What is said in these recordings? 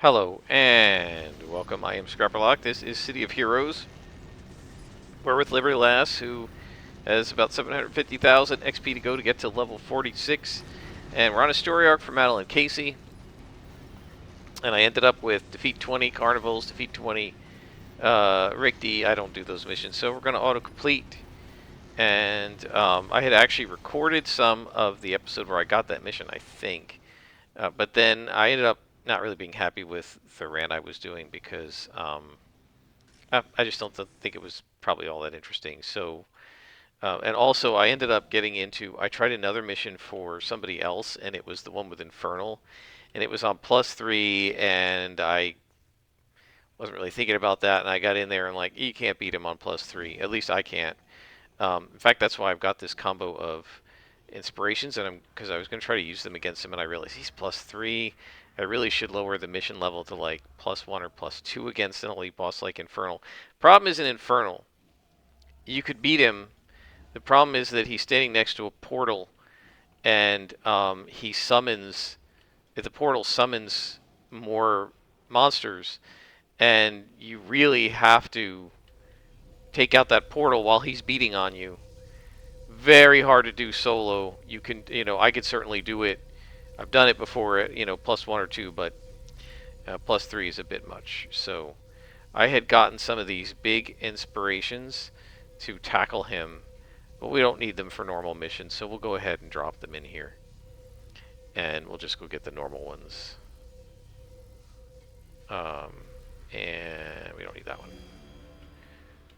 Hello and welcome. I am Scrapperlock. This is City of Heroes. We're with Liberty Lass, who has about 750,000 XP to go to get to level 46. And we're on a story arc for Madeline Casey. And I ended up with defeat 20 Carnivals, defeat 20 Rick D. I don't do those missions, so we're going to auto-complete. And I had actually recorded some of the episode where I got that mission, I think. But then I ended up not really being happy with the rant I was doing because I just don't think it was probably all that interesting. So, and also I ended up getting into, I tried another mission for somebody else, and it was the one with Infernal, and it was on +3, and I wasn't really thinking about that, and I got in there and like, you can't beat him on +3. At least I can't. In fact, that's why I've got this combo of inspirations, and because I was going to try to use them against him, and I realized he's +3. I really should lower the mission level to like +1 or +2 against an elite boss like Infernal. Problem is in Infernal, you could beat him. The problem is that he's standing next to a portal, and he summons. If the portal summons more monsters, and you really have to take out that portal while he's beating on you. Very hard to do solo. You can, I could certainly do it. I've done it before at, +1 or 2, but +3 is a bit much. So I had gotten some of these big inspirations to tackle him, but we don't need them for normal missions, so we'll go ahead and drop them in here. And we'll just go get the normal ones. Um, and we don't need that one.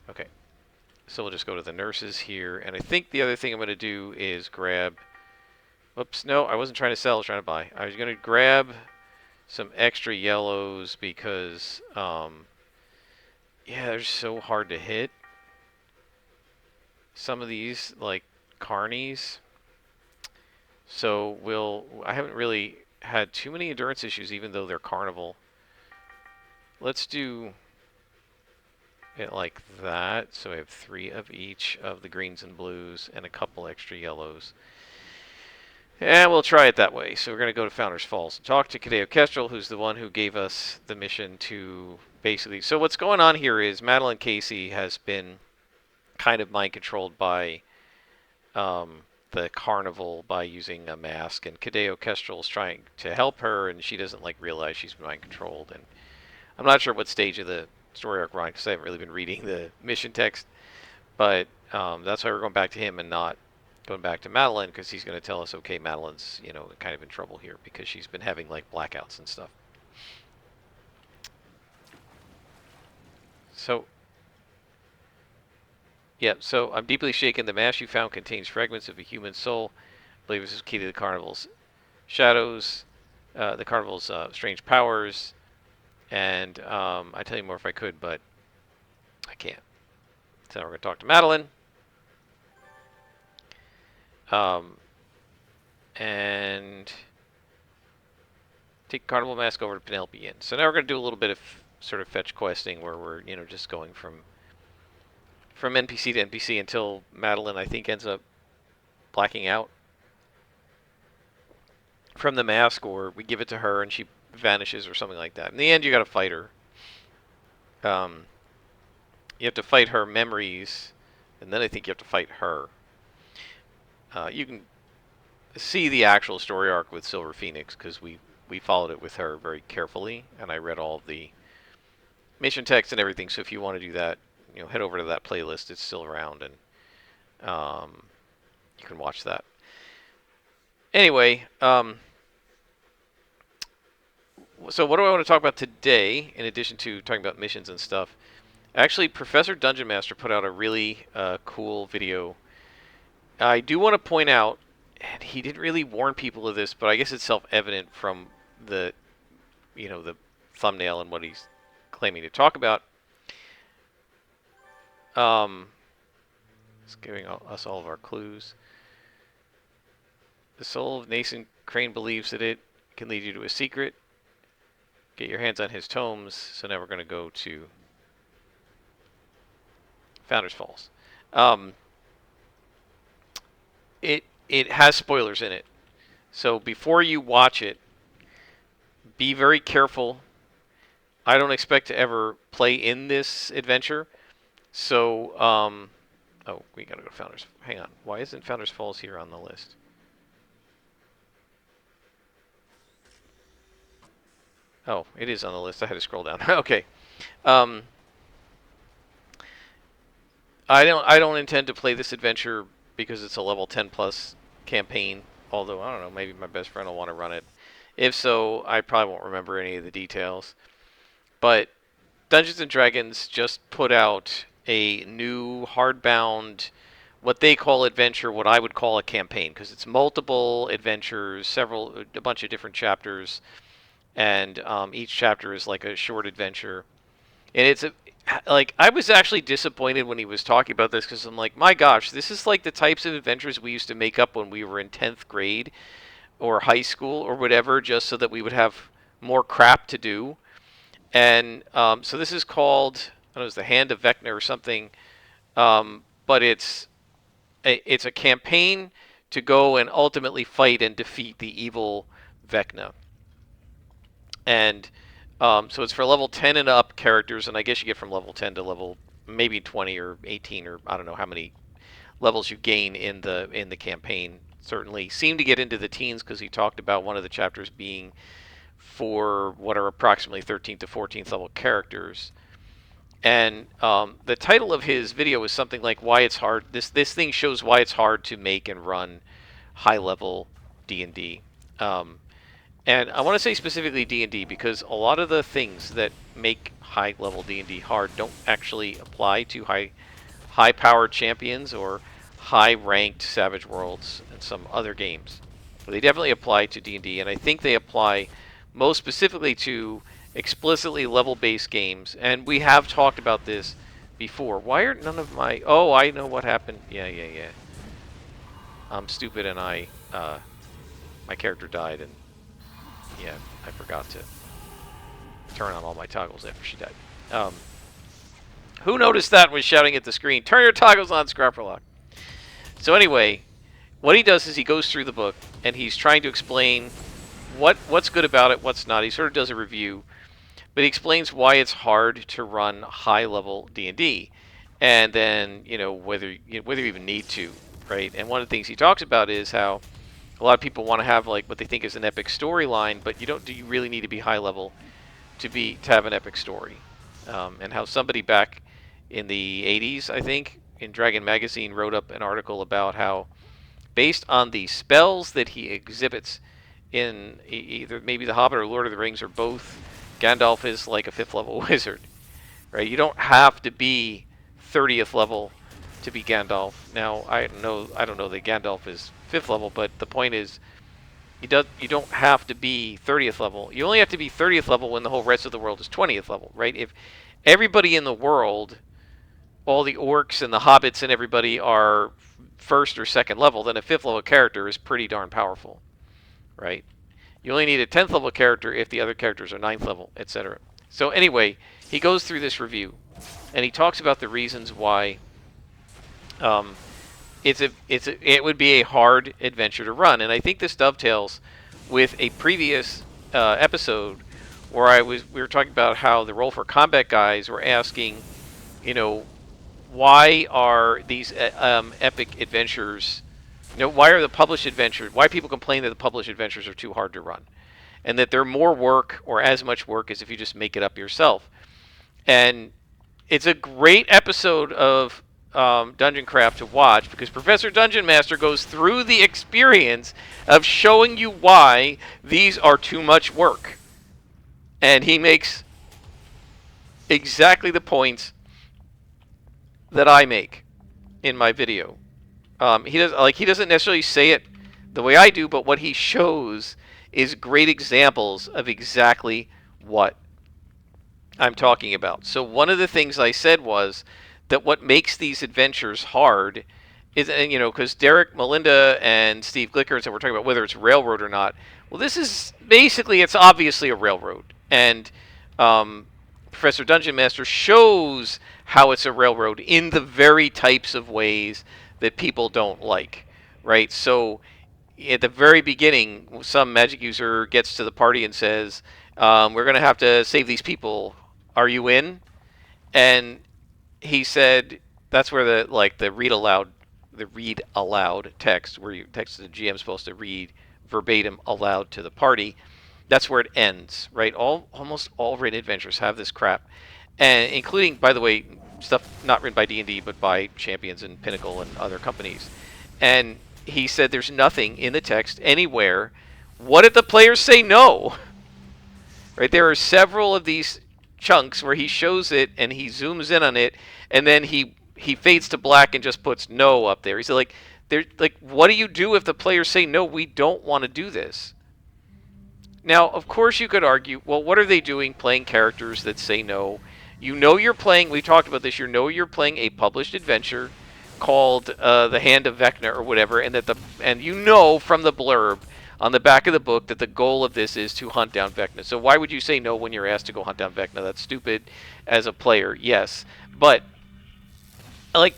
Okay. So we'll just go to the nurses here. And I think the other thing I'm going to do is grab... Whoops, no, I wasn't trying to sell, I was trying to buy. I was going to grab some extra yellows because, yeah, they're so hard to hit. Some of these, like carnies. So I haven't really had too many endurance issues, even though they're carnival. Let's do it like that. So I have 3 of each of the greens and blues and a couple extra yellows. And we'll try it that way. So we're going to go to Founders Falls and talk to Kadeo Kestrel, who's the one who gave us the mission to basically... So what's going on here is Madeline Casey has been kind of mind-controlled by the carnival by using a mask, and Kadeo Kestrel is trying to help her, and she doesn't like realize she's mind-controlled. And I'm not sure what stage of the story arc we're on because I haven't really been reading the mission text, but that's why we're going back to him and not going back to Madeline, because he's going to tell us, okay, Madeline's, kind of in trouble here because she's been having like blackouts and stuff. So, yeah, so I'm deeply shaken. The mask you found contains fragments of a human soul. I believe this is key to the carnival's shadows, the carnival's strange powers, and I'd tell you more if I could, but I can't. So we're going to talk to Madeline. And take Carnival Mask over to Penelope Inn. So now we're going to do a little bit of sort of fetch questing where we're, just going from NPC to NPC until Madeline, I think, ends up blacking out from the mask, or we give it to her and she vanishes or something like that. In the end, you got to fight her. You have to fight her memories, and then I think you have to fight her. You can see the actual story arc with Silver Phoenix because we followed it with her very carefully, and I read all of the mission text and everything. So if you want to do that, head over to that playlist. It's still around, and you can watch that. Anyway, so what do I want to talk about today, in addition to talking about missions and stuff? Actually, Professor Dungeon Master put out a really cool video. I do want to point out, and he didn't really warn people of this, but I guess it's self-evident from the, the thumbnail and what he's claiming to talk about. It's giving us all of our clues. The soul of Nathan Crane believes that it can lead you to a secret. Get your hands on his tomes. So now we're going to go to Founders Falls. It has spoilers in it. So before you watch it, be very careful I don't expect to ever play in this adventure. So, oh, we gotta go to Founders. Hang on. Why isn't Founders Falls here on the list? Oh, it is on the list. I had to scroll down. Okay. Um, I don't intend to play this adventure because it's a level 10 plus campaign. Although I don't know, maybe my best friend will want to run it. If so, I probably won't remember any of the details. But Dungeons and Dragons just put out a new hardbound, what they call adventure, what I would call a campaign, because it's multiple adventures, a bunch of different chapters, and each chapter is like a short adventure. And like, I was actually disappointed when he was talking about this, because I'm like, my gosh, this is like the types of adventures we used to make up when we were in 10th grade or high school or whatever, just so that we would have more crap to do. And so this is called, I don't know, it's the Hand of Vecna or something, but it's a campaign to go and ultimately fight and defeat the evil Vecna. And so it's for level 10 and up characters, and I guess you get from level 10 to level maybe 20 or 18, or I don't know how many levels you gain in the campaign. Certainly seemed to get into the teens, because he talked about one of the chapters being for what are approximately 13th to 14th level characters. And the title of his video is something like "Why It's Hard." This thing shows why it's hard to make and run high level D&D. And I want to say specifically D&D, because a lot of the things that make high level D&D hard don't actually apply to high powered champions or high ranked Savage Worlds and some other games. But they definitely apply to D&D, and I think they apply most specifically to explicitly level based games. And we have talked about this before. Why are none of my... Oh, I know what happened. Yeah. I'm stupid, and my character died, and yeah, I forgot to turn on all my toggles after she died. Who noticed that and was shouting at the screen, "Turn your toggles on, Scrapperlock"? So anyway, what he does is he goes through the book, and he's trying to explain what's good about it, what's not. He sort of does a review, but he explains why it's hard to run high-level D&D, and then, whether you even need to, right? And one of the things he talks about is how a lot of people want to have like what they think is an epic storyline, but do you really need to be high level to have an epic story? And how somebody back in the 80s, I think, in Dragon Magazine wrote up an article about how, based on the spells that he exhibits in either maybe The Hobbit or Lord of the Rings or both, Gandalf is like a 5th level wizard, right? You don't have to be 30th level to be Gandalf. Now, I don't know that Gandalf is 5th level, but the point is, you don't have to be 30th level. You only have to be 30th level when the whole rest of the world is 20th level, right? If everybody in the world, all the orcs and the hobbits and everybody, are 1st or 2nd level, then a 5th level character is pretty darn powerful, right? You only need a 10th level character if the other characters are 9th level, etc. So anyway, he goes through this review, and he talks about the reasons why it would be a hard adventure to run. And I think this dovetails with a previous episode where we were talking about how the Roll for Combat guys were asking, why are these epic adventures, why are the published adventures, why people complain that the published adventures are too hard to run, and that they're more work or as much work as if you just make it up yourself. And it's a great episode of Dungeon Craft to watch, because Professor Dungeon Master goes through the experience of showing you why these are too much work. And he makes exactly the points that I make in my video. He doesn't necessarily say it the way I do, but what he shows is great examples of exactly what I'm talking about. So one of the things I said was that what makes these adventures hard is, and because Derek, Melinda, and Steve Glicker and were talking about whether it's railroad or not. Well, this is basically, it's obviously a railroad, and Professor Dungeon Master shows how it's a railroad in the very types of ways that people don't like, right? So at the very beginning, some magic user gets to the party and says, we're going to have to save these people are you in? And he said that's where the read aloud text, where you text the GM supposed to read verbatim aloud to the party. That's where it ends, right? Almost all written adventures have this crap, and including, by the way, stuff not written by D&D but by Champions and Pinnacle and other companies. And he said there's nothing in the text anywhere. What if the players say no? Right? There are several of these chunks where he shows it and he zooms in on it, and then he fades to black and just puts no up there. He said, what do you do if the players say no? We don't want to do this. Now, of course, you could argue, well, what are they doing playing characters that say no? You know you're playing, we talked about this, you know you're playing a published adventure called The Hand of Vecna or whatever, and you know from the blurb on the back of the book that the goal of this is to hunt down Vecna. So why would you say no when you're asked to go hunt down Vecna? That's stupid as a player, yes. But, like,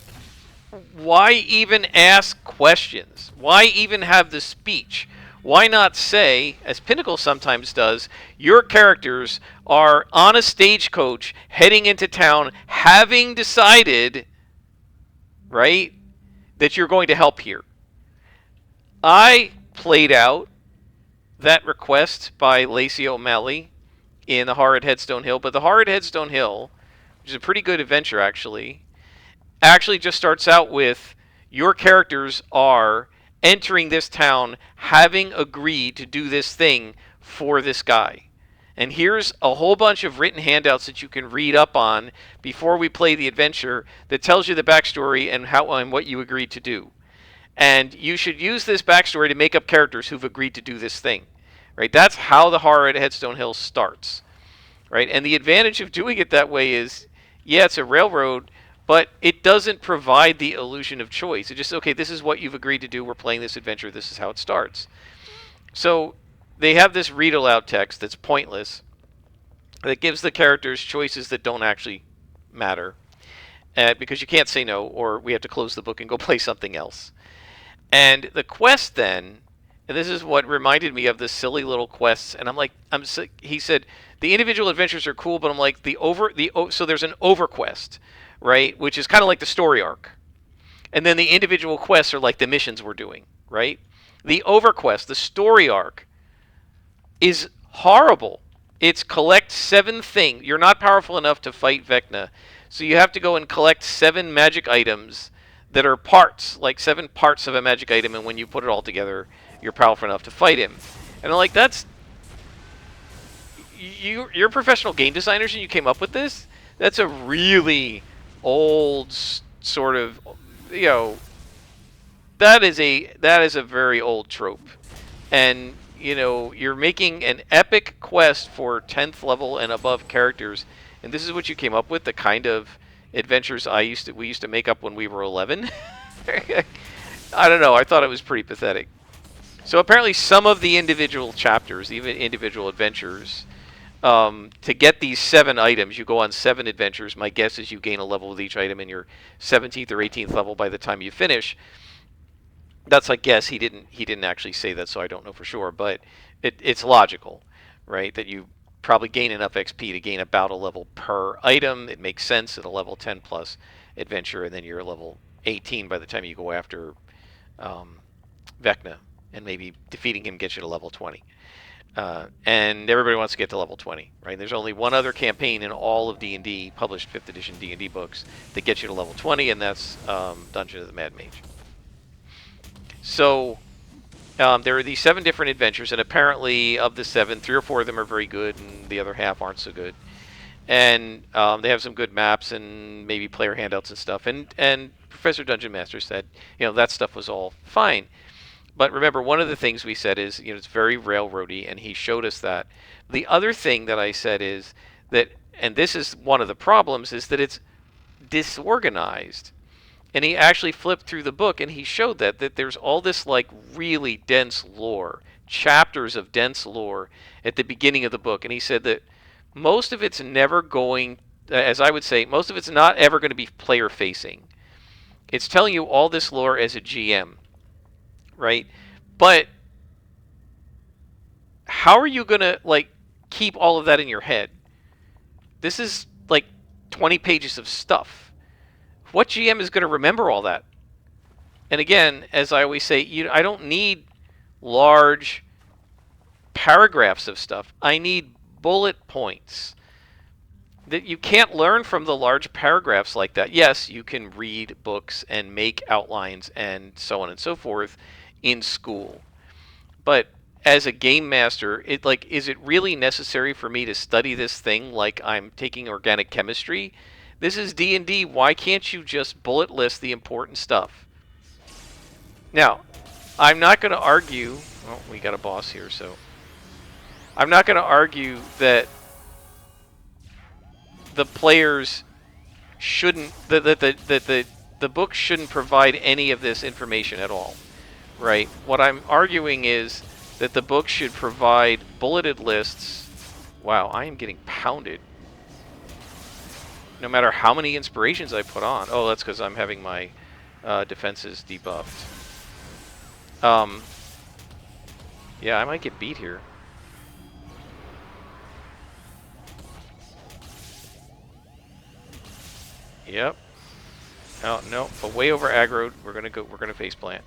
why even ask questions? Why even have the speech? Why not say, as Pinnacle sometimes does, your characters are on a stagecoach heading into town having decided, right, that you're going to help here. I played out that request by Lacey O'Malley in The Horror at Headstone Hill, but The Horror at Headstone Hill, which is a pretty good adventure actually just starts out with your characters are entering this town having agreed to do this thing for this guy. And here's a whole bunch of written handouts that you can read up on before we play the adventure that tells you the backstory and how and what you agreed to do. And you should use this backstory to make up characters who've agreed to do this thing. Right? That's how The Horror at Headstone Hill starts. Right? And the advantage of doing it that way is, yeah, it's a railroad, but it doesn't provide the illusion of choice. It just, okay, this is what you've agreed to do. We're playing this adventure. This is how it starts. So they have this read aloud text that's pointless, that gives the characters choices that don't actually matter, because you can't say no, or we have to close the book and go play something else. And the quest then, and this is what reminded me of the silly little quests, and I'm like, he said, the individual adventures are cool, but I'm like, so there's an overquest, right? Which is kind of like the story arc. And then the individual quests are like the missions we're doing, right? The overquest, the story arc, is horrible. It's collect 7 things. You're not powerful enough to fight Vecna, so you have to go and collect 7 magic items that are parts, like 7 parts of a magic item, and when you put it all together, you're powerful enough to fight him. And I'm like, you're professional game designers and you came up with this? That's a really old sort of, that is a very old trope. And, you're making an epic quest for 10th level and above characters, and this is what you came up with, the kind of adventures we used to make up when we were 11. I don't know, I thought it was pretty pathetic. So apparently some of the individual chapters, even individual adventures, to get these 7 items, you go on 7 adventures. My guess is you gain a level with each item in your 17th or 18th level by the time you finish. That's a guess. He didn't actually say that, so I don't know for sure. But it's logical, right? That you probably gain enough XP to gain about a level per item. It makes sense at a level 10 plus adventure, and then you're level 18 by the time you go after Vecna, and maybe defeating him gets you to level 20. And everybody wants to get to level 20, right? There's only one other campaign in all of D&D, published 5th edition D&D books, that gets you to level 20, and that's Dungeon of the Mad Mage. So there are these 7 different adventures, and apparently of the 7, 3 or 4 of them are very good, and the other half aren't so good. And they have some good maps and maybe player handouts and stuff. And Professor Dungeon Master said, that stuff was all fine. But remember, one of the things we said is, it's very railroady, and he showed us that. The other thing that I said is that, and this is one of the problems, is that it's disorganized. And he actually flipped through the book, and he showed that there's all this, like, really dense lore, chapters of dense lore at the beginning of the book. And he said that most of it's never going, as I would say, most of it's not ever going to be player-facing. It's telling you all this lore as a GM. Right? But how are you going to, keep all of that in your head? This is like 20 pages of stuff. What GM is going to remember all that? And again, as I always say, I don't need large paragraphs of stuff. I need bullet points. That you can't learn from the large paragraphs like that. Yes, you can read books and make outlines and so on and so forth in school. But as a game master, is it really necessary for me to study this thing like I'm taking organic chemistry? This is D&D. Why can't you just bullet list the important stuff? Now, I'm not going to argue. Well, we got a boss here, so I'm not going to argue that the players shouldn't the book shouldn't provide any of this information at all, right? What I'm arguing is that the book should provide bulleted lists. Wow, I am getting pounded. No matter how many inspirations I put on. Oh, that's because I'm having my defenses debuffed. Yeah, I might get beat here. Yep. Oh no, but way over aggroed. We're gonna face plant.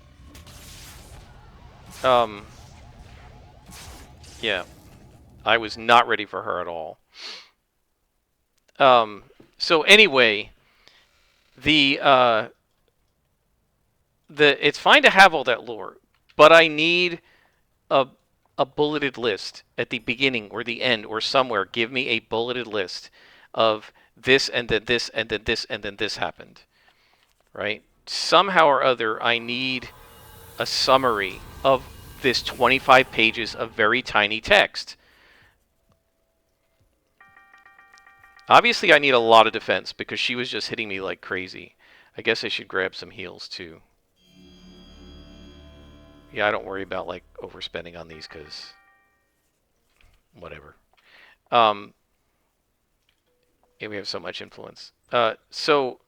Yeah. I was not ready for her at all. So anyway, it's fine to have all that lore, but I need a bulleted list at the beginning or the end or somewhere. Give me a bulleted list of this and then this and then this and then this happened, right? Somehow or other, I need a summary of this 25 pages of very tiny text. Obviously, I need a lot of defense because she was just hitting me like crazy. I guess I should grab some heals too. Yeah, I don't worry about like overspending on these because whatever. Yeah, we have so much influence. So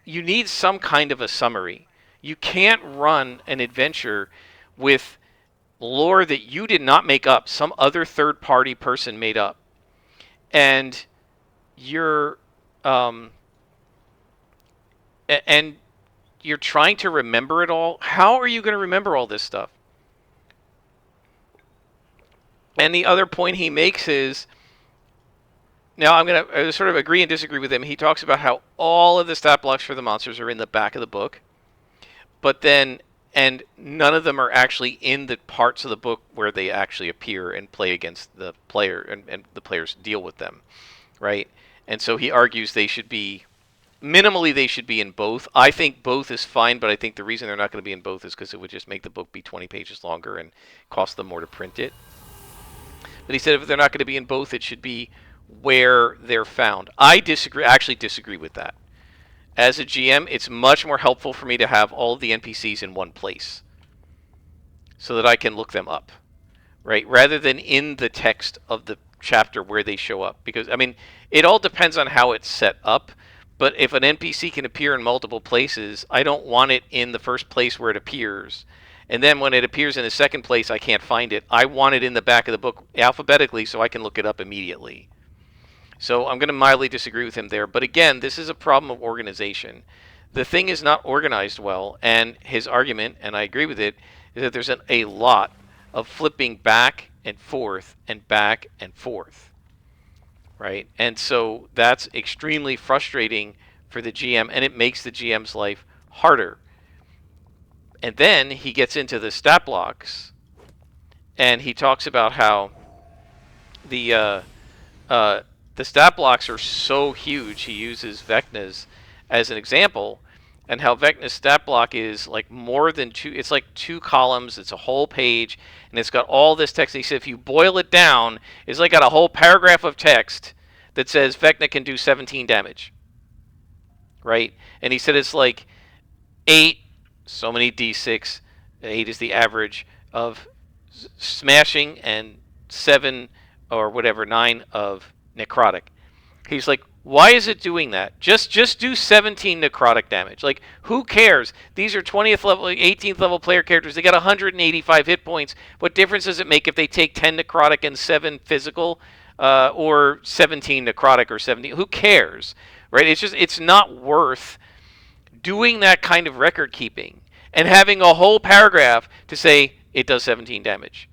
you need some kind of a summary. You can't run an adventure with lore that you did not make up, some other third-party person made up, and you're trying to remember it all. How are you going to remember all this stuff? And the other point he makes is, now I'm going to sort of agree and disagree with him. He talks about how all of the stat blocks for the monsters are in the back of the book, but then, and none of them are actually in the parts of the book where they actually appear and play against the player, and the players deal with them, right? And so he argues they should be, minimally they should be in both. I think both is fine, but I think the reason they're not going to be in both is because it would just make the book be 20 pages longer and cost them more to print it. But he said if they're not going to be in both, it should be where they're found. I actually disagree with that. As a GM, it's much more helpful for me to have all of the NPCs in one place so that I can look them up, right? Rather than in the text of the chapter where they show up. Because, I mean, it all depends on how it's set up, but if an NPC can appear in multiple places, I don't want it in the first place where it appears. And then when it appears in the second place, I can't find it. I want it in the back of the book alphabetically so I can look it up immediately. So I'm going to mildly disagree with him there. But again, this is a problem of organization. The thing is not organized well, and his argument, and I agree with it, is that there's a lot of flipping back and forth and back and forth, right? And so that's extremely frustrating for the GM, and it makes the GM's life harder. And then he gets into the stat blocks, and he talks about how the stat blocks are so huge. He uses Vecna's as an example, and how Vecna's stat block is like more than two. It's like 2 columns. It's a whole page, and it's got all this text. And he said if you boil it down, it's like got a whole paragraph of text that says Vecna can do 17 damage, right? And he said it's like 8, so many d6. 8 is the average of smashing, and 7 or whatever, 9 of necrotic. He's like, why is it doing that? Just do 17 necrotic damage. Like, who cares? These are 20th level, 18th level player characters. They got 185 hit points. What difference does it make if they take 10 necrotic and 7 physical? or 17 necrotic or 17. Who cares, right? It's not worth doing that kind of record keeping and having a whole paragraph to say it does 17 damage,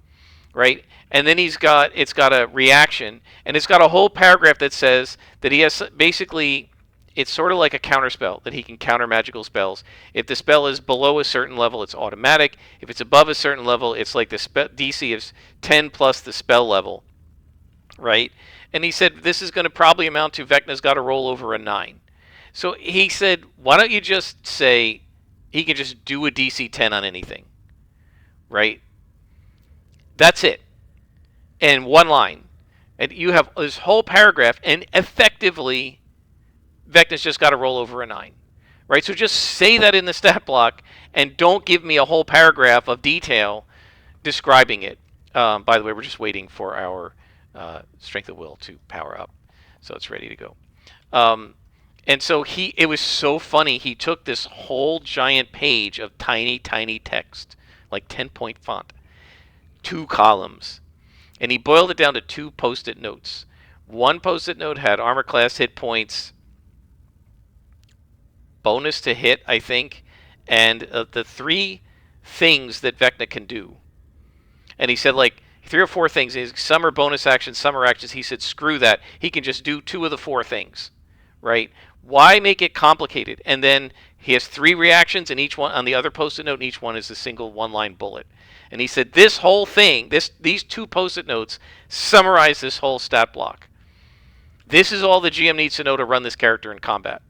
right? And then it's got a reaction, and it's got a whole paragraph that says that he has basically, it's sort of like a counter spell, that he can counter magical spells. If the spell is below a certain level, it's automatic. If it's above a certain level, it's like the DC is 10 plus the spell level, right? And he said this is going to probably amount to Vecna's got to roll over a 9. So he said, why don't you just say he can just do a DC 10 on anything, right? That's it. And one line. And you have this whole paragraph, and effectively, Vecna's just got to roll over a 9, right? So just say that in the stat block, and don't give me a whole paragraph of detail describing it. By the way, we're just waiting for our Strength of Will to power up, so it's ready to go. And so it was so funny. He took this whole giant page of tiny, tiny text, like 10-point font, 2 columns, and he boiled it down to 2 post-it notes. One post-it note had armor class, hit points, bonus to hit, I think, and the 3 things that Vecna can do. And he said, like, 3 or 4 things. Some are bonus actions, some are actions. He said, screw that. He can just do 2 of the 4 things, right? Why make it complicated? And then he has 3 reactions, and each one on the other post-it note, and each one is a single one-line bullet. And he said, this whole thing, these 2 post-it notes summarize this whole stat block. This is all the GM needs to know to run this character in combat.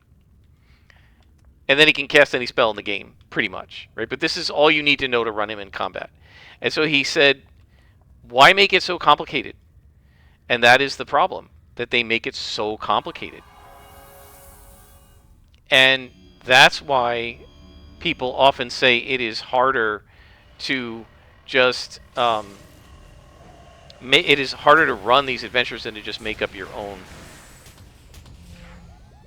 And then he can cast any spell in the game, pretty much, right? But this is all you need to know to run him in combat. And so he said, why make it so complicated? And that is the problem, that they make it so complicated. And that's why people often say it is harder to just it is harder to run these adventures than to just make up your own,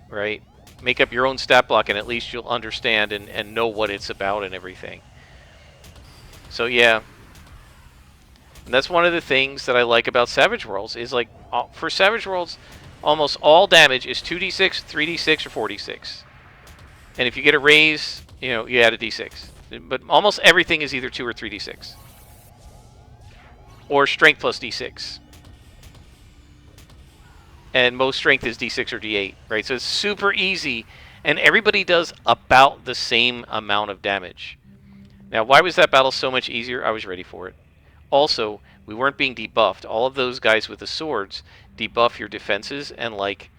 right? Make up your own stat block, and at least you'll understand and know what it's about and everything. So yeah, and that's one of the things that I like about Savage Worlds is, like, for Savage Worlds, almost all damage is 2d6, 3d6, or 4d6. And if you get a raise, you add a d6. But almost everything is either 2 or 3d6. Or strength plus d6. And most strength is d6 or d8, right? So it's super easy, and everybody does about the same amount of damage. Now, why was that battle so much easier? I was ready for it. Also, we weren't being debuffed. All of those guys with the swords debuff your defenses, and, like,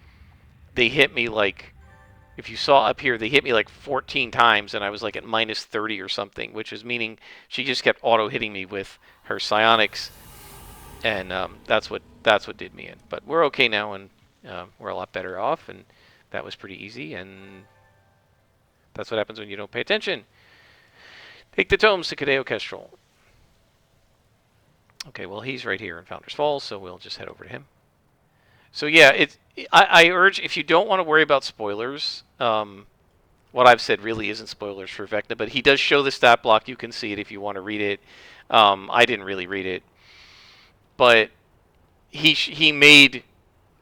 they hit me, like, if you saw up here, they hit me like 14 times, and I was like at minus 30 or something, which is meaning she just kept auto-hitting me with her psionics, and that's what did me in. But we're okay now, and we're a lot better off, and that was pretty easy, and that's what happens when you don't pay attention. Take the tomes to Cadeo Kestrel. Okay, well, he's right here in Founders Falls, so we'll just head over to him. So yeah, I urge, if you don't want to worry about spoilers, what I've said really isn't spoilers for Vecna, but he does show the stat block. You can see it if you want to read it. I didn't really read it, but he made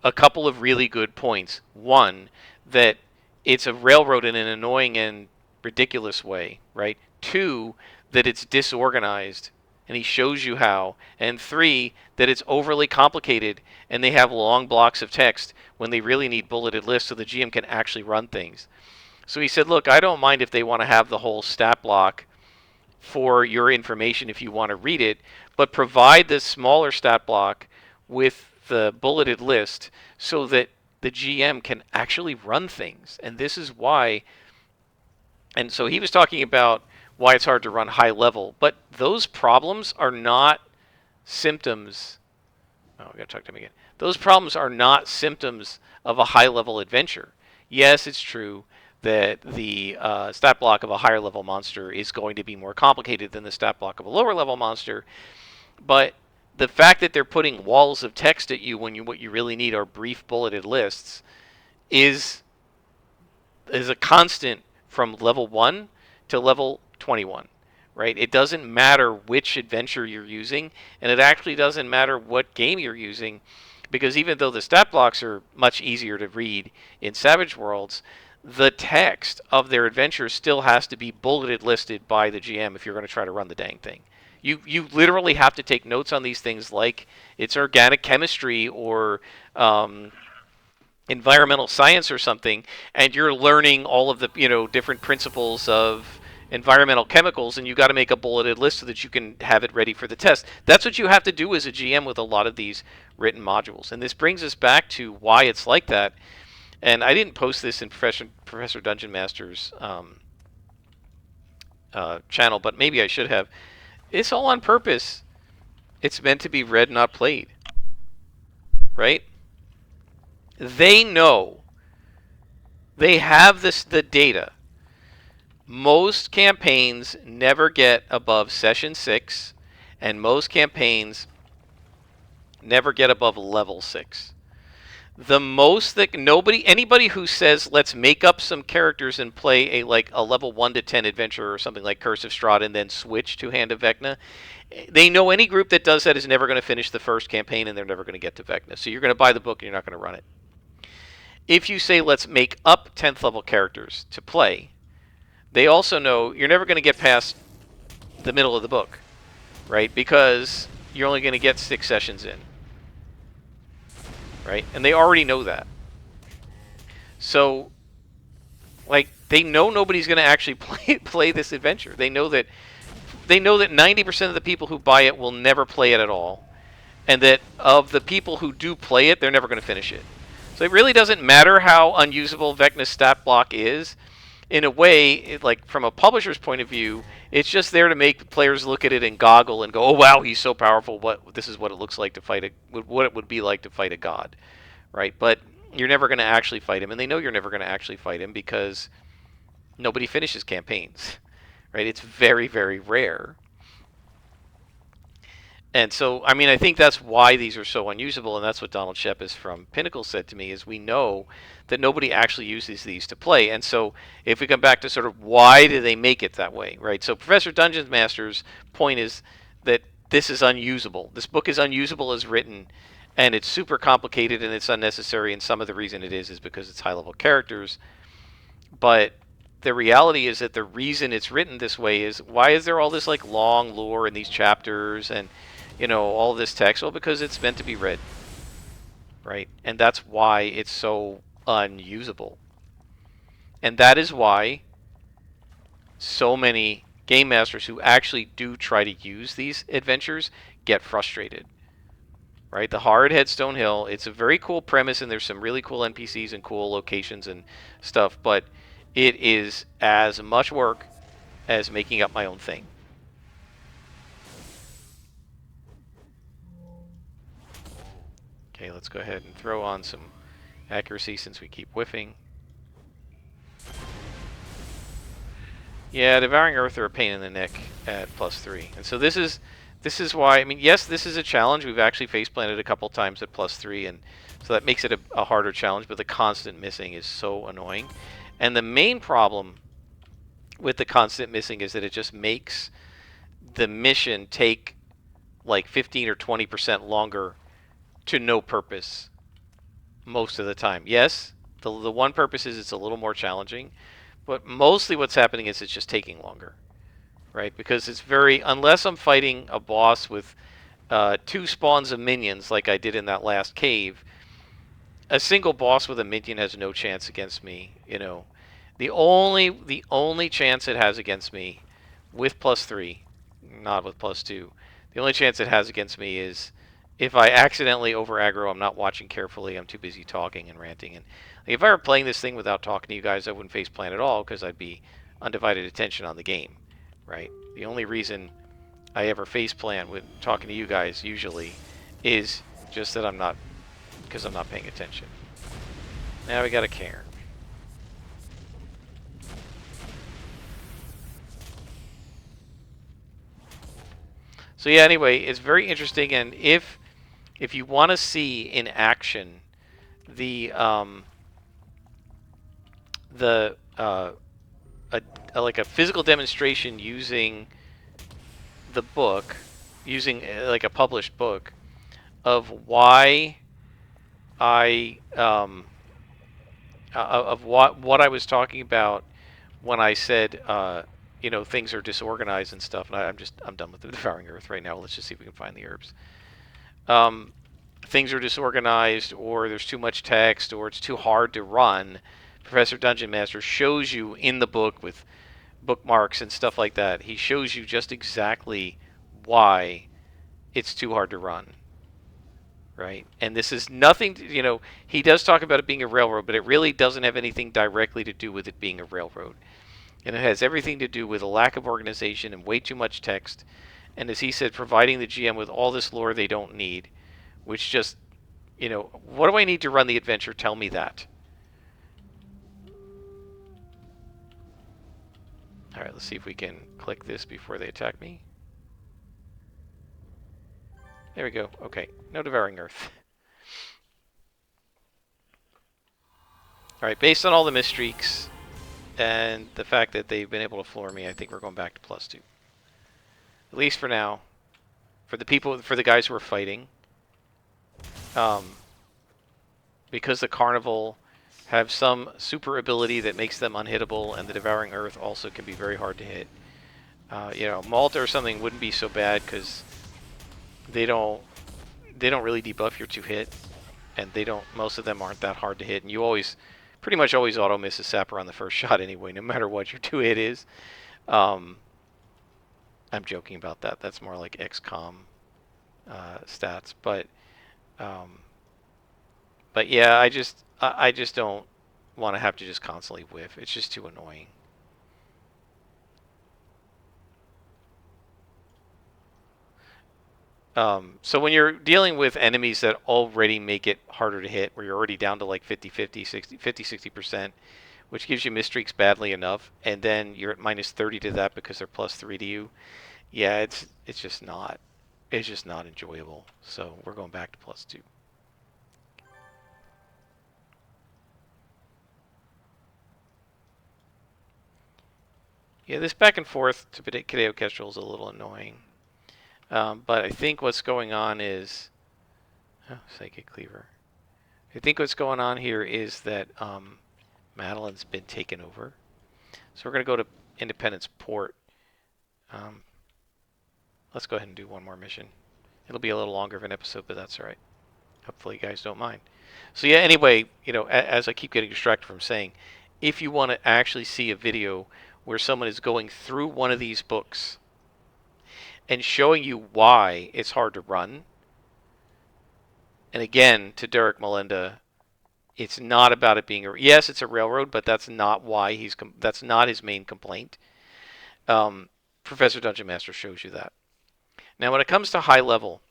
a couple of really good points. One, that it's a railroad in an annoying and ridiculous way, right? 2, that it's disorganized, and he shows you how. And 3, that it's overly complicated, and they have long blocks of text when they really need bulleted lists so the GM can actually run things. So he said, look, I don't mind if they want to have the whole stat block for your information if you want to read it, but provide this smaller stat block with the bulleted list so that the GM can actually run things. And this is why, and so he was talking about why it's hard to run high level, but those problems are not symptoms. Oh, we gotta talk to him again. Those problems are not symptoms of a high level adventure. Yes, it's true that the stat block of a higher level monster is going to be more complicated than the stat block of a lower level monster, but the fact that they're putting walls of text at you when what you really need are brief bulleted lists is a constant from level 1 to level 21, right? It doesn't matter which adventure you're using, and it actually doesn't matter what game you're using, Because even though the stat blocks are much easier to read in Savage Worlds, the text of their adventures still has to be bulleted listed by the GM if you're going to try to run the dang thing. You literally have to take notes on these things like it's organic chemistry or environmental science or something, and you're learning all of the different principles of environmental chemicals, and you got to make a bulleted list so that you can have it ready for the test. That's what you have to do as a GM with a lot of these written modules. And this brings us back to why it's like that. And I didn't post this in Professor Dungeon Master's channel, but maybe I should have. It's all on purpose. It's meant to be read, not played. Right? They know. They have the data. Most campaigns never get above session 6, and most campaigns never get above level 6. The most that anybody who says let's make up some characters and play a level 1 to 10 adventure or something like Curse of Strahd and then switch to Hand of Vecna, they know any group that does that is never going to finish the first campaign and they're never going to get to Vecna. So you're going to buy the book and you're not going to run it. If you say let's make up 10th level characters to play, they also know you're never going to get past the middle of the book, right? Because you're only going to get 6 sessions in, right? And they already know that. So, they know nobody's going to actually play this adventure. They know that 90% of the people who buy it will never play it at all, and that of the people who do play it, they're never going to finish it. So it really doesn't matter how unusable Vecna's stat block is. In a way, from a publisher's point of view, it's just there to make the players look at it and goggle and go, "Oh wow, he's so powerful! This is what it looks like to fight what it would be like to fight a god," right? But you're never going to actually fight him, and they know you're never going to actually fight him because nobody finishes campaigns, right? It's very, very rare. And so, I think that's why these are so unusable, and that's what Donald Shepis from Pinnacle said to me, is we know that nobody actually uses these to play. And so if we come back to sort of why do they make it that way, right? So Professor Dungeon Master's point is that this is unusable. This book is unusable as written, and it's super complicated, and it's unnecessary, and some of the reason it is because it's high-level characters. But the reality is that the reason it's written this way is, why is there all this long lore in these chapters and all this text? Well, because it's meant to be read, right? And that's why it's so unusable. And that is why so many game masters who actually do try to use these adventures get frustrated, right? The Hard Headstone Hill, it's a very cool premise, and there's some really cool NPCs and cool locations and stuff, but it is as much work as making up my own thing. Okay, let's go ahead and throw on some accuracy since we keep whiffing. Yeah, Devouring Earth are a pain in the neck at +3. And so this is why, yes, this is a challenge. We've actually face-planted a couple times at +3, and so that makes it a harder challenge, but the constant missing is so annoying. And the main problem with the constant missing is that it just makes the mission take 15 or 20% longer to no purpose most of the time. Yes, the one purpose is it's a little more challenging, but mostly what's happening is it's just taking longer, right? Because it's unless I'm fighting a boss with 2 spawns of minions like I did in that last cave, a single boss with a minion has no chance against me. The only chance it has against me with +3, not with +2, the only chance it has against me is if I accidentally over aggro, I'm not watching carefully, I'm too busy talking and ranting. And if I were playing this thing without talking to you guys, I wouldn't face plan at all because I'd be undivided attention on the game, right? The only reason I ever face plan with talking to you guys usually is just that I'm not paying attention. Now we got a cairn. So yeah, anyway, it's very interesting, and if you want to see in action the like a physical demonstration using the book, using like a published book of why I of what I was talking about when I said things are disorganized and stuff. And I'm done with the devouring earth right now. Let's just see if we can find the herbs. Um, things are disorganized, or there's too much text, or it's too hard to run. Professor Dungeon Master shows you in the book with bookmarks and stuff like that. He shows you just exactly why it's too hard to run, right? And this is nothing, he does talk about it being a railroad, but it really doesn't have anything directly to do with it being a railroad. And it has everything to do with a lack of organization and way too much text. And as he said, providing the GM with all this lore they don't need, which just, what do I need to run the adventure? Tell me that. All right, let's see if we can click this before they attack me. There we go. Okay, no devouring earth. All right, based on all the misstreaks and the fact that they've been able to floor me, I think we're going back to +2. At least for now. For the guys who are fighting. Because the Carnival have some super ability that makes them unhittable, and the Devouring Earth also can be very hard to hit. Malta or something wouldn't be so bad because they don't really debuff your 2-hit, and most of them aren't that hard to hit, and you pretty much always auto miss a Sapper on the first shot anyway, no matter what your 2-hit is. I'm joking about that. That's more like XCOM stats, but yeah, I just don't want to have to just constantly whiff. It's just too annoying. So when you're dealing with enemies that already make it harder to hit, where you're already down to like 50-50, 60%, which gives you misstreaks badly enough, and then you're at -30 to that because they're +3 to you, yeah, it's just not enjoyable. So we're going back to +2. Yeah, this back and forth to Cadeo Kestrel is a little annoying. But I think what's going on is... Oh, Psychic Cleaver. I think what's going on here is that Madeline's been taken over. So we're going to go to Independence Port. Let's go ahead and do one more mission. It'll be a little longer of an episode, but that's all right. Hopefully you guys don't mind. So yeah, anyway, as I keep getting distracted from saying, if you want to actually see a video where someone is going through one of these books and showing you why it's hard to run, and again, to Derek Melinda, it's not about it being yes, it's a railroad, but that's not why that's not his main complaint. Professor Dungeon Master shows you that. Now, when it comes to high level,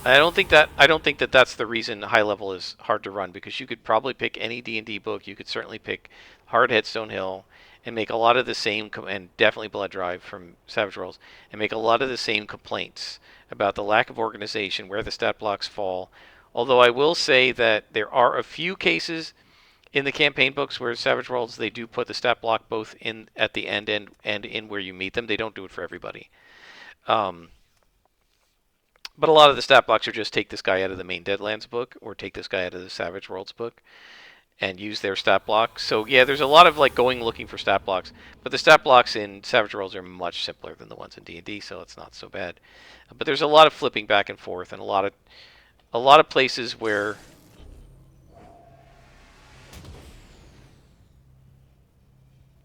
I don't think that that's the reason high level is hard to run, because you could probably pick any D&D book. You could certainly pick Hard Headstone Hill and make a lot of the same, and definitely Blood Drive from Savage Worlds, and make a lot of the same complaints about the lack of organization, where the stat blocks fall. Although I will say that there are a few cases in the campaign books where Savage Worlds, they do put the stat block both in at the end and in where you meet them. They don't do it for everybody. But a lot of the stat blocks are just take this guy out of the main Deadlands book, or take this guy out of the Savage Worlds book, and use their stat blocks. So yeah, there's a lot of like going looking for stat blocks, but the stat blocks in Savage Worlds are much simpler than the ones in D&D, so it's not so bad. But there's a lot of flipping back and forth, and a lot of places where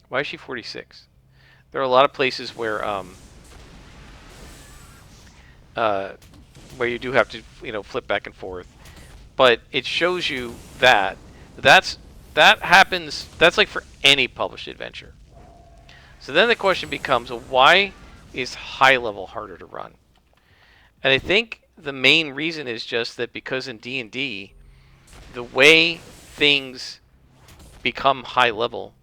why is she 46? There are a lot of places where you do have to flip back and forth, but it shows you that that happens. That's like for any published adventure. So then the question becomes, well, why is high level harder to run? And I think the main reason is just that because in D&D, the way things become high level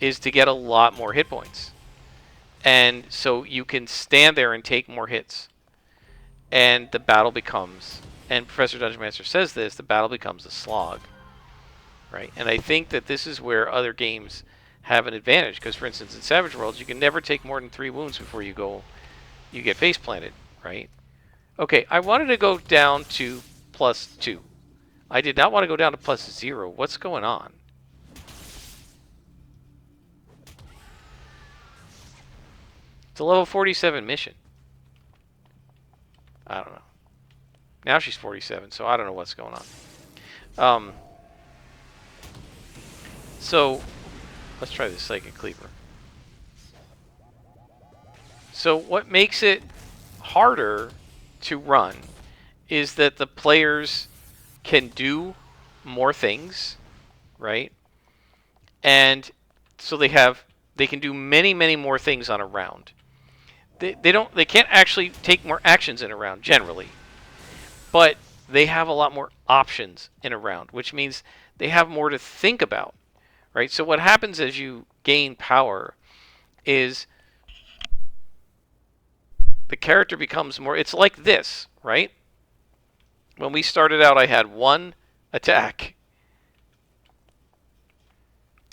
is to get a lot more hit points. And so you can stand there and take more hits. And the battle becomes, and Professor Dungeon Master says this, the battle becomes a slog. Right? And I think that this is where other games have an advantage. Because, for instance, in Savage Worlds, you can never take more than 3 wounds before you get face planted. Right? Okay, I wanted to go down to +2. I did not want to go down to +0. What's going on? It's a level 47 mission. I don't know. Now she's 47, so I don't know what's going on. So let's try the Psychic Cleaver. So what makes it harder to run is that the players can do more things, right? And so they can do many more things on a round. They can't actually take more actions in a round generally, but they have a lot more options in a round, which means they have more to think about, right? So what happens as you gain power is the character becomes more, it's like this, right? When we started out, I had 1 attack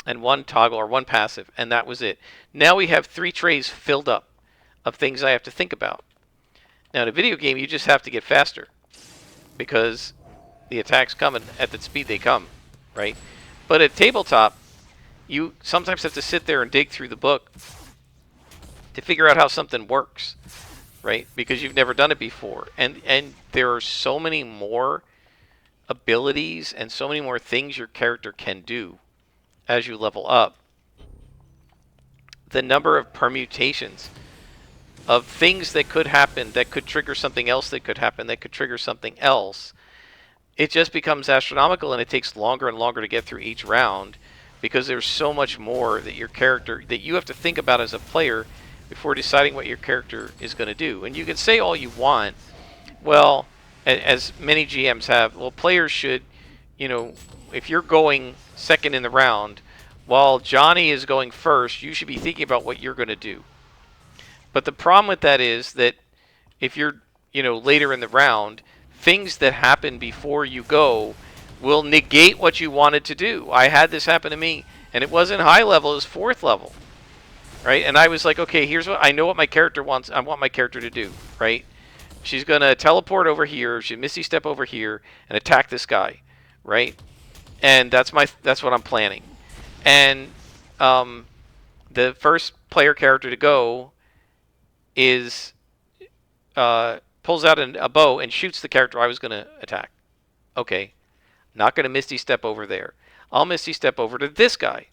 and 1 toggle or 1 passive, and that was it. Now we have 3 trays filled up of things I have to think about. Now in a video game, you just have to get faster because the attacks come at the speed they come, right? But at tabletop, you sometimes have to sit there and dig through the book to figure out how something works, right? Because you've never done it before. And there are so many more abilities and so many more things your character can do as you level up. The number of permutations of things that could happen, that could trigger something else that could happen, that could trigger something else, it just becomes astronomical, and it takes longer and longer to get through each round because there's so much more that your character, that you have to think about as a player before deciding what your character is going to do. And you can say all you want, well, as many GMs have, well, players should, you know, if you're going second in the round, while Johnny is going first, you should be thinking about what you're going to do. But the problem with that is that if you're, you know, later in the round, things that happen before you go will negate what you wanted to do. I had this happen to me, and it wasn't high level, it was 4th level. Right? And I was like, okay, here's what I know what my character wants. I want my character to do, right? She's going to teleport over here, she Misty Step over here and attack this guy, right? And that's what I'm planning. And the first player character to go is pulls out a bow and shoots the character I was going to attack. Okay. Not going to Misty Step over there. I'll Misty Step over to this guy.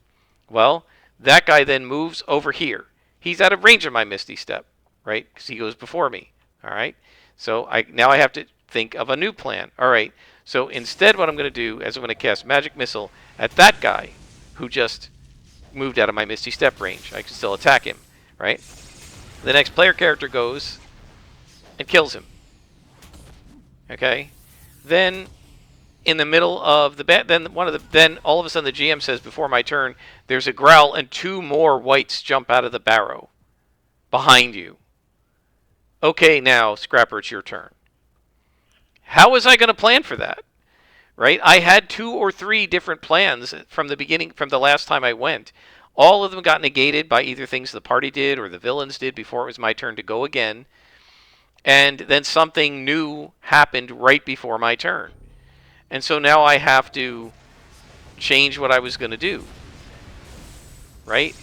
Well, that guy then moves over here. He's out of range of my Misty Step, right? Because he goes before me. All right. So now I have to think of a new plan. All right. So instead, what I'm going to do is I'm going to cast Magic Missile at that guy who just moved out of my Misty Step range. I can still attack him, right? The next player character goes and kills him. Okay. Then in the middle of the then all of a sudden the GM says, before my turn, there's a growl and 2 more wights jump out of the barrow behind you. Okay, now Scrapper, it's your turn. How was I going to plan for that? Right? I had 2 or 3 different plans from the beginning, from the last time I went. All of them got negated by either things the party did or the villains did before it was my turn to go again. And then something new happened right before my turn. And so now I have to change what I was going to do. Right?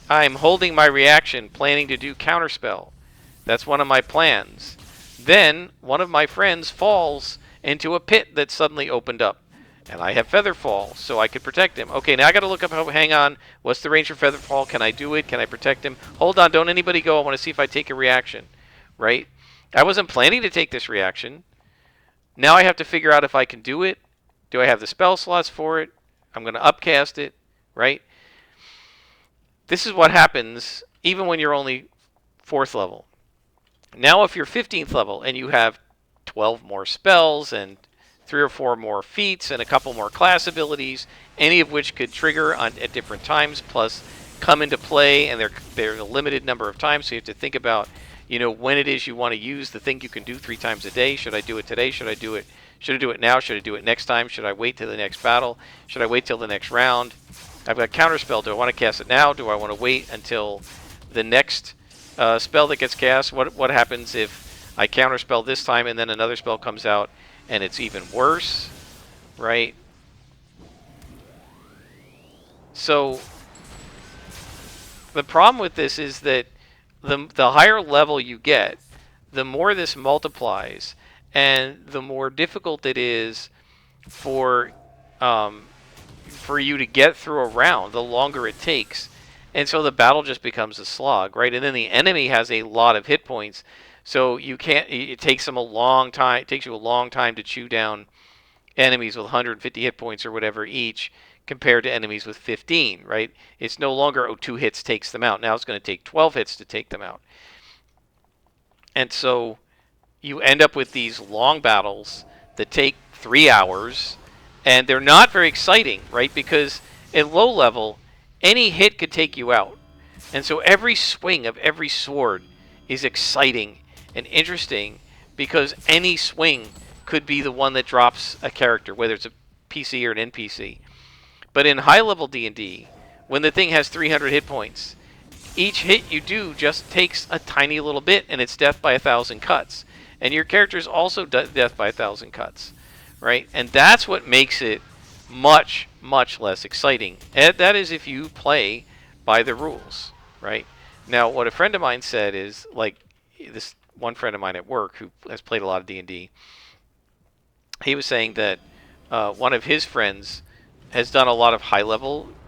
I'm holding my reaction, planning to do Counterspell. That's one of my plans. Then one of my friends falls into a pit that suddenly opened up. And I have Featherfall, so I could protect him. Okay, now I got to look up, hang on, what's the range for Featherfall? Can I do it? Can I protect him? Hold on, don't anybody go. I want to see if I take a reaction. Right? I wasn't planning to take this reaction. Now I have to figure out if I can do it. Do I have the spell slots for it? I'm going to upcast it, right? This is what happens even when you're only 4th level. Now if you're 15th level and you have 12 more spells and 3 or 4 more feats and a couple more class abilities, any of which could trigger at different times, plus come into play, and they're a limited number of times, so you have to think about, you know, when it is you want to use the thing you can do 3 times a day. Should I do it today? Should I do it now? Should I do it next time? Should I wait till the next battle? Should I wait till the next round? I've got Counterspell. Do I want to cast it now? Do I want to wait until the next spell that gets cast? What happens if I counterspell this time, and then another spell comes out, and it's even worse, right? So the problem with this is that the higher level you get, the more this multiplies, and the more difficult it is for um, for you to get through a round, the longer it takes. And so the battle just becomes a slog, right? And then the enemy has a lot of hit points, so you can't. It takes them a long time. It takes you a long time to chew down enemies with 150 hit points or whatever each, compared to enemies with 15, right? It's no longer, oh, 2 hits takes them out. Now it's going to take 12 hits to take them out. And so you end up with these long battles that take 3 hours, and they're not very exciting, right? Because at low level, any hit could take you out. And so every swing of every sword is exciting and interesting, because any swing could be the one that drops a character, whether it's a PC or an NPC. But in high level D&D, when the thing has 300 hit points, each hit you do just takes a tiny little bit, and it's death by 1,000 cuts. And your character is also death by 1,000 cuts, right? And that's what makes it much, much less exciting. And that is if you play by the rules, right? Now, what a friend of mine said is, like, this one friend of mine at work who has played a lot of D&D, he was saying that one of his friends has done a lot of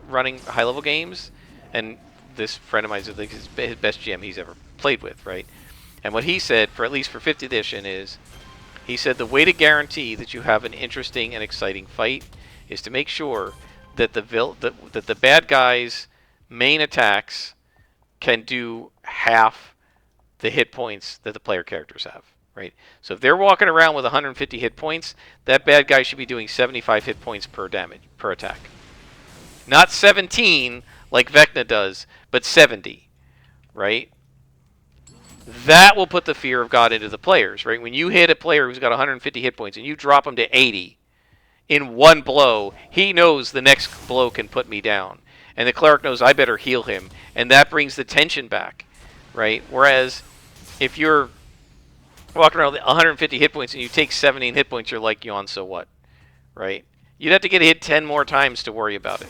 running high level games, and this friend of mine is like his best GM he's ever played with, right? And what he said, for at least for 5th edition, is he said the way to guarantee that you have an interesting and exciting fight is to make sure that the bad guys' main attacks can do half the hit points that the player characters have, right? So if they're walking around with 150 hit points, that bad guy should be doing 75 hit points per attack. Not 17 like Vecna does, but 70, right? That will put the fear of God into the players, right? When you hit a player who's got 150 hit points and you drop him to 80 in one blow, he knows the next blow can put me down. And the cleric knows I better heal him, and that brings the tension back, right? Whereas if you're walking around with 150 hit points and you take 17 hit points, you're like, yawn, so what, right? You'd have to get hit 10 more times to worry about it.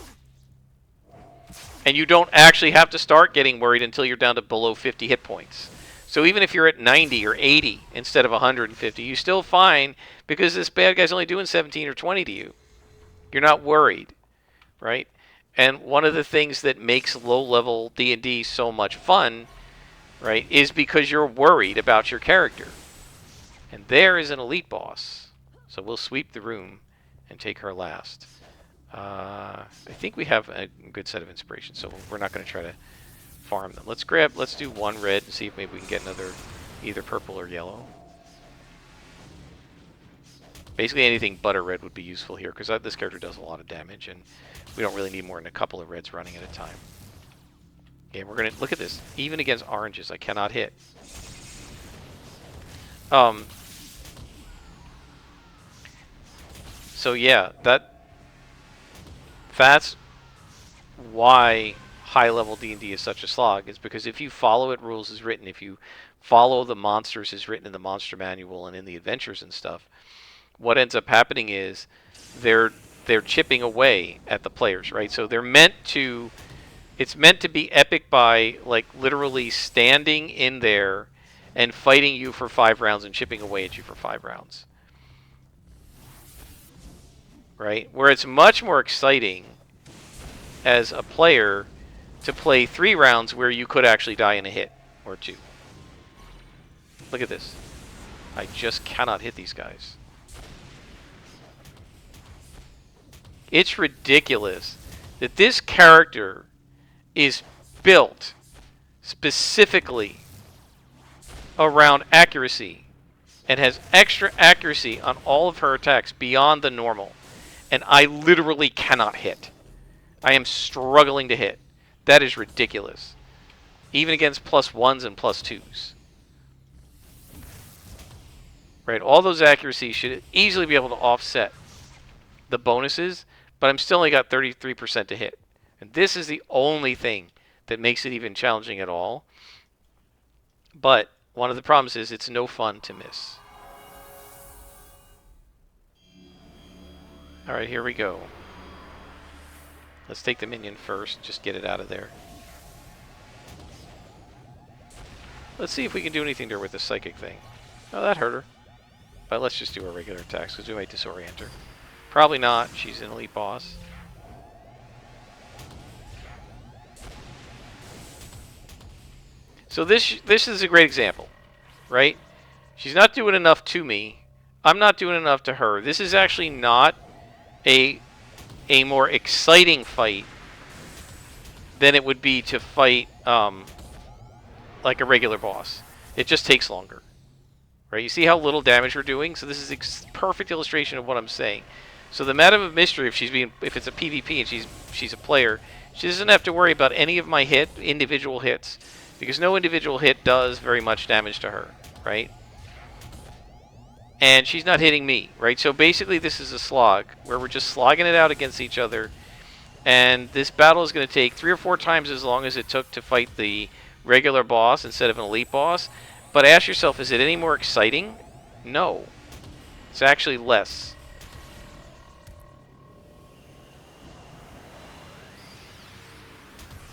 And you don't actually have to start getting worried until you're down to below 50 hit points. So even if you're at 90 or 80 instead of 150, you're still fine, because this bad guy's only doing 17 or 20 to you. You're not worried, right? And one of the things that makes low-level D&D so much fun, right, is because you're worried about your character. And there is an elite boss. So we'll sweep the room and take her last. I think we have a good set of inspiration, so we're not going to try to farm them. Let's do one red and see if maybe we can get another, either purple or yellow. Basically anything but a red would be useful here, because this character does a lot of damage, and we don't really need more than a couple of reds running at a time. Okay, we're going to look at this. Even against oranges, I cannot hit. So yeah, that's why high-level D&D is such a slog. It's because if you follow it rules as written, if you follow the monsters as written in the monster manual and in the adventures and stuff, what ends up happening is they're chipping away at the players, right? So they're meant to, it's meant to be epic by, like, literally standing in there and fighting you for 5 rounds and chipping away at you for 5 rounds. Right? Where it's much more exciting as a player to play 3 rounds where you could actually die in a hit or 2. Look at this. I just cannot hit these guys. It's ridiculous that this character is built specifically around accuracy and has extra accuracy on all of her attacks beyond the normal. And I literally cannot hit. I am struggling to hit. That is ridiculous. Even against +1s and +2s. Right? All those accuracies should easily be able to offset the bonuses, but I'm still only got 33% to hit. And this is the only thing that makes it even challenging at all. But One of the problems is it's no fun to miss. Alright, here we go. Let's take the minion first, just get it out of there. Let's see if we can do anything to her with the psychic thing. Oh, that hurt her. But let's just do our regular attacks, because we might disorient her. Probably not, she's an elite boss. So this is a great example, right? She's not doing enough to me. I'm not doing enough to her. This is actually not a more exciting fight than it would be to fight like a regular boss. It just takes longer, right? You see how little damage we're doing? So this is a perfect illustration of what I'm saying. So the Madam of Mystery, if it's a PvP and she's a player, she doesn't have to worry about any of my individual hits, because no individual hit does very much damage to her, right? And she's not hitting me, right? So basically this is a slog, where we're just slogging it out against each other, and this battle is going to take 3 or 4 times as long as it took to fight the regular boss instead of an elite boss. But ask yourself, is it any more exciting? No. It's actually less.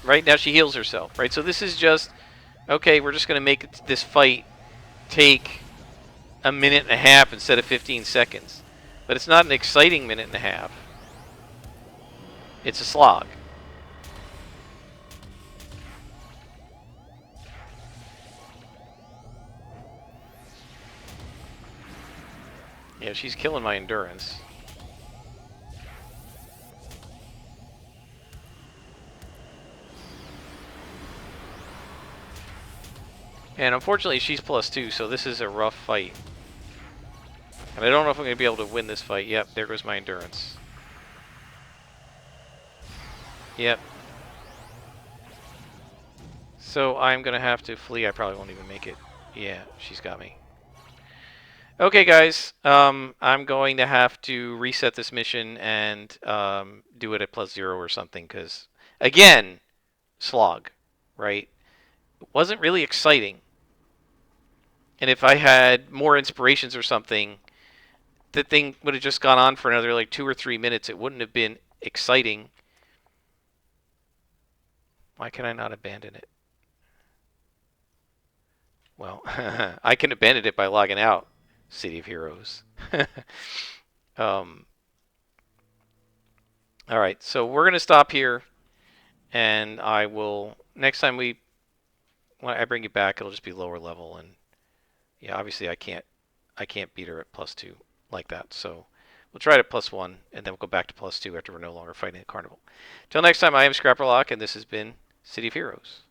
Right, now she heals herself, right? So this is just, okay, we're just going to make this fight take a minute and a half instead of 15 seconds. But it's not an exciting minute and a half. It's a slog. Yeah, she's killing my endurance. And unfortunately, she's +2, so this is a rough fight. And I don't know if I'm going to be able to win this fight. Yep, there goes my endurance. Yep. So I'm going to have to flee. I probably won't even make it. Yeah, she's got me. Okay, guys. I'm going to have to reset this mission and do it at +0 or something, because, again, slog, right? It wasn't really exciting. And if I had more inspirations or something, the thing would have just gone on for another like 2 or 3 minutes. It wouldn't have been exciting. Why can I not abandon it? Well, I can abandon it by logging out. City of Heroes. All right, so we're going to stop here, and I will, next time when I bring you back, it'll just be lower level, and yeah, obviously I can't beat her at +2 like that, so we'll try it at +1, and then we'll go back to +2 after we're no longer fighting the carnival. Till next time, I am Scrapperlock, and this has been City of Heroes.